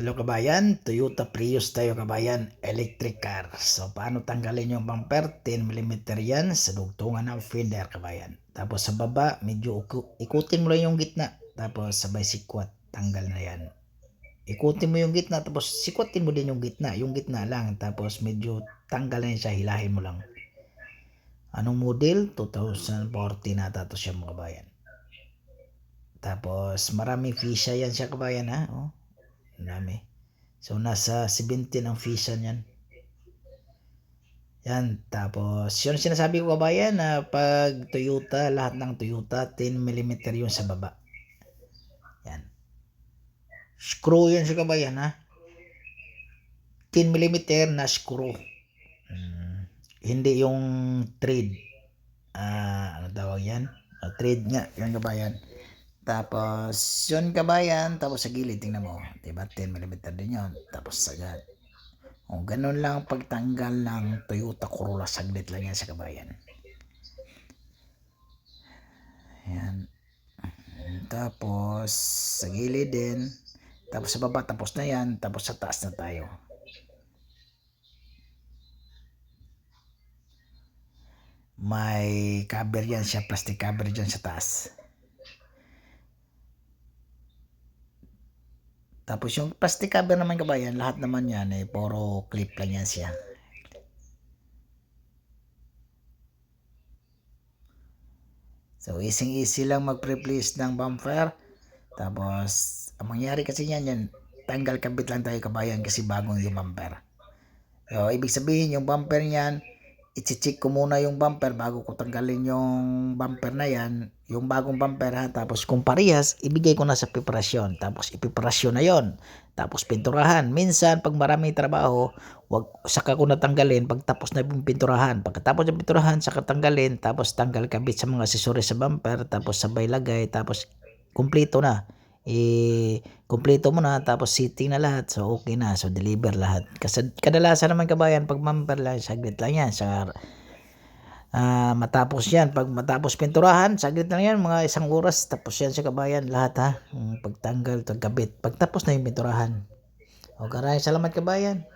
Hello kabayan, Toyota Prius tayo kabayan, electric car. So paano tanggalin yung bumper? 10 mm yan sa dugtungan ng fender kabayan. Tapos sa baba, medyo ikutin mo lang yung gitna. Tapos sabay sikwat, tanggal na yan. Ikutin mo yung gitna, tapos sikwatin mo din yung gitna lang. Tapos medyo tanggal na yan siya, hilahin mo lang. Anong model? 2014 nata to siya mga kabayan. Tapos maraming fisya yan siya kabayan ha. Oh, marami. So, nasa 17 ang visa niyan. Yan. Tapos, yun sinasabi ko kabayan na pag Toyota, lahat ng Toyota, 10 mm yun sa baba. Yan. Screw yun sa kabayan ha. 10 mm na screw. Hindi yung thread. Ano tawag yan? Thread nga. Yan kabayan. Tapos, yun kabayan. Tapos sa gilid, tingnan mo. Diba? 10 mm din yun. Tapos sagad. O, ganun lang pagtanggal ng Toyota Corolla. Saglit lang yan sa kabayan. Ayan. Tapos, sa gilid din. Tapos sa baba, tapos na yan. Tapos sa taas na tayo. May cover yan siya. Plastic cover dyan sa taas. Tapos yung plastic cover naman kabayan, lahat naman yan eh, puro clip lang yan siya. So easy lang mag-replace ng bumper. Tapos ang mangyari kasi yan, tanggal kabit lang tayo kabayan kasi bagong yung bumper. So ibig sabihin yung bumper niyan, i-check ko muna yung bumper bago ko tanggalin yung bumper na yan, yung bagong bumper ha. Tapos kung parehas, ibigay ko na sa preparasyon. Tapos ipiparasyon na yon. Tapos pinturahan. Minsan pag maraming trabaho, saka ko natanggalin pag tapos na yung pinturahan. Pagkatapos ng pinturahan, saka tanggalin. Tapos tanggal kabit sa mga accessories sa bumper. Tapos sabay lagay. Tapos kumpleto na. Kumpleto mo na tapos sitting na lahat, so okay na, so deliver lahat. Kasi kadalasan naman kabayan pag bumper lang, saglit lang yan sa matapos yan, pag matapos pinturahan saglit lang yan, mga 1 oras tapos yan sa kabayan lahat ha. Pagtanggal, pagkabit, pagtapos na yung pinturahan. O, maraming salamat kabayan.